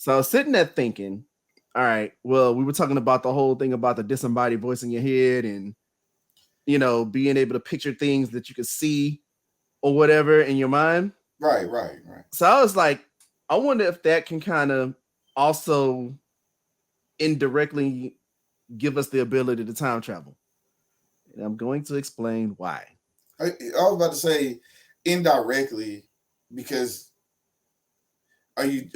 So I was sitting there thinking, all right, well, we were talking about the whole thing about the disembodied voice in your head and, being able to picture things that you could see or whatever in your mind. Right, right, right. So I was like, I wonder if that can kind of also indirectly give us the ability to time travel. And I'm going to explain why. I was about to say indirectly because are you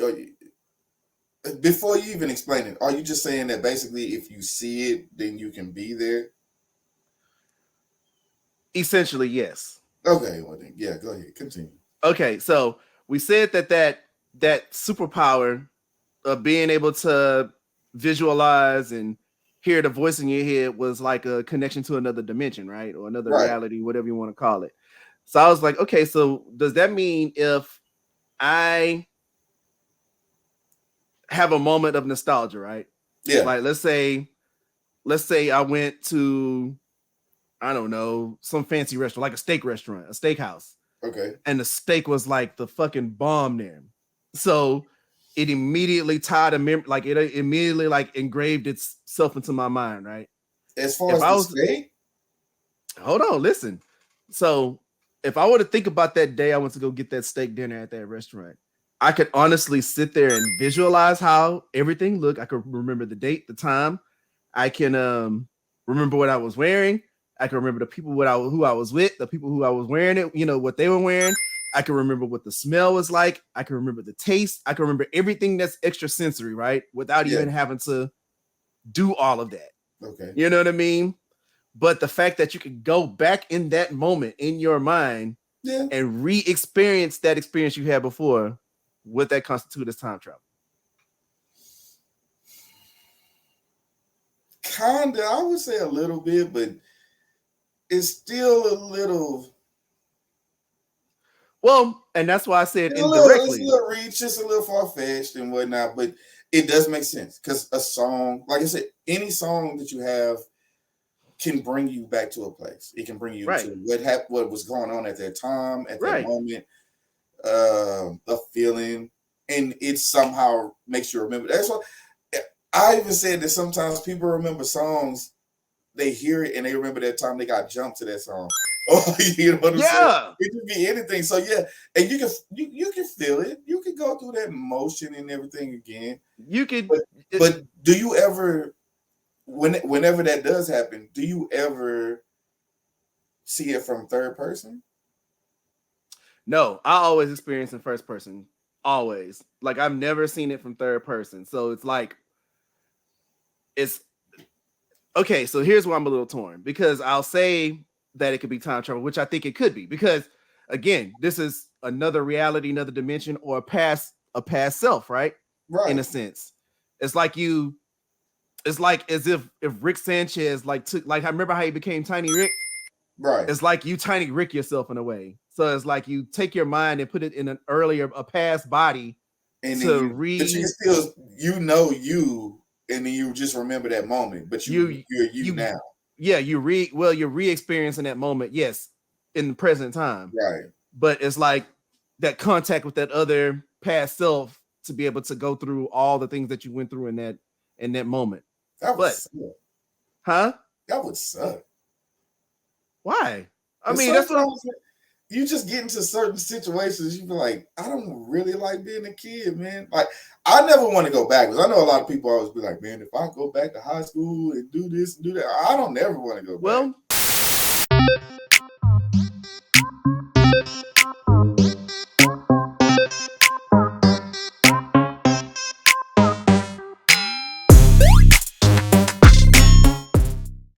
before you even explain it, are you just saying that basically if you see it, then you can be there? Essentially, yes. Okay, well then, yeah, go ahead, continue. Okay, so we said that superpower of being able to visualize and hear the voice in your head was like a connection to another dimension, right? Or another Right. reality, whatever you want to call it. So I was like, okay, so does that mean if I have a moment of nostalgia, right? Yeah. Like let's say I went to, I don't know, some fancy restaurant, like a steak restaurant, a steakhouse, Okay. and the steak was like the fucking bomb there. So it immediately tied a like it immediately like engraved itself into my mind, right? As far If as I the was state, hold on, listen. So if I were to think about that day I went to go get that steak dinner at that restaurant, I could honestly sit there and visualize how everything looked. I could remember the date, the time. I can remember what I was wearing. I can remember the people who I was with, the people who I was wearing it, what they were wearing. I can remember what the smell was like. I can remember the taste. I can remember everything that's extra sensory, right? Without yeah. even having to do all of that. Okay. You know what I mean? But the fact that you can go back in that moment in your mind Yeah. and re-experience that experience you had before, would that constitute as time travel? Kinda, I would say a little bit, but it's still a little. Well, and that's why I said It's a indirectly. little reach, it's a little far fetched and whatnot, but it does make sense because a song, like I said, any song that you have can bring you back to a place. It can bring you Right. to what was going on at that time, at that Right. moment, a feeling, and it somehow makes you remember. That's what I even said that sometimes people remember songs, they hear it and they remember that time they got jumped to that song. Oh, you know what I'm saying? Yeah. It could be anything. So yeah, and you can feel it. You can go through that motion and everything again. You could But but do you ever whenever that does happen, do you ever see it from third person? no, I always experience in first person. Always. Like I've never seen it from third person. So it's like it's okay, so here's where I'm a little torn because I'll say that it could be time travel, which I think it could be because again, this is another reality, another dimension, or a past self, right? In Right. a sense, it's like you, it's like as if Rick Sanchez like took like I remember how he became Tiny Rick. Right. It's like you Tiny Rick yourself in a way. So it's like you take your mind and put it in a past body And then to but you can still you and then you just remember that moment, but you you're you you now. yeah you're re-experiencing that moment, yes, in the present time, Right. but it's like that contact with that other past self to be able to go through all the things that you went through in that moment. That would But suck. huh? That would suck. Why? I Because mean, that's what I'm. sometimes you just get into certain situations, you be like, I don't really like being a kid, man. Like, I never want to go backwards. I know a lot of people always be like, man, if I go back to high school and do this and do that, I don't never want to go Well, back.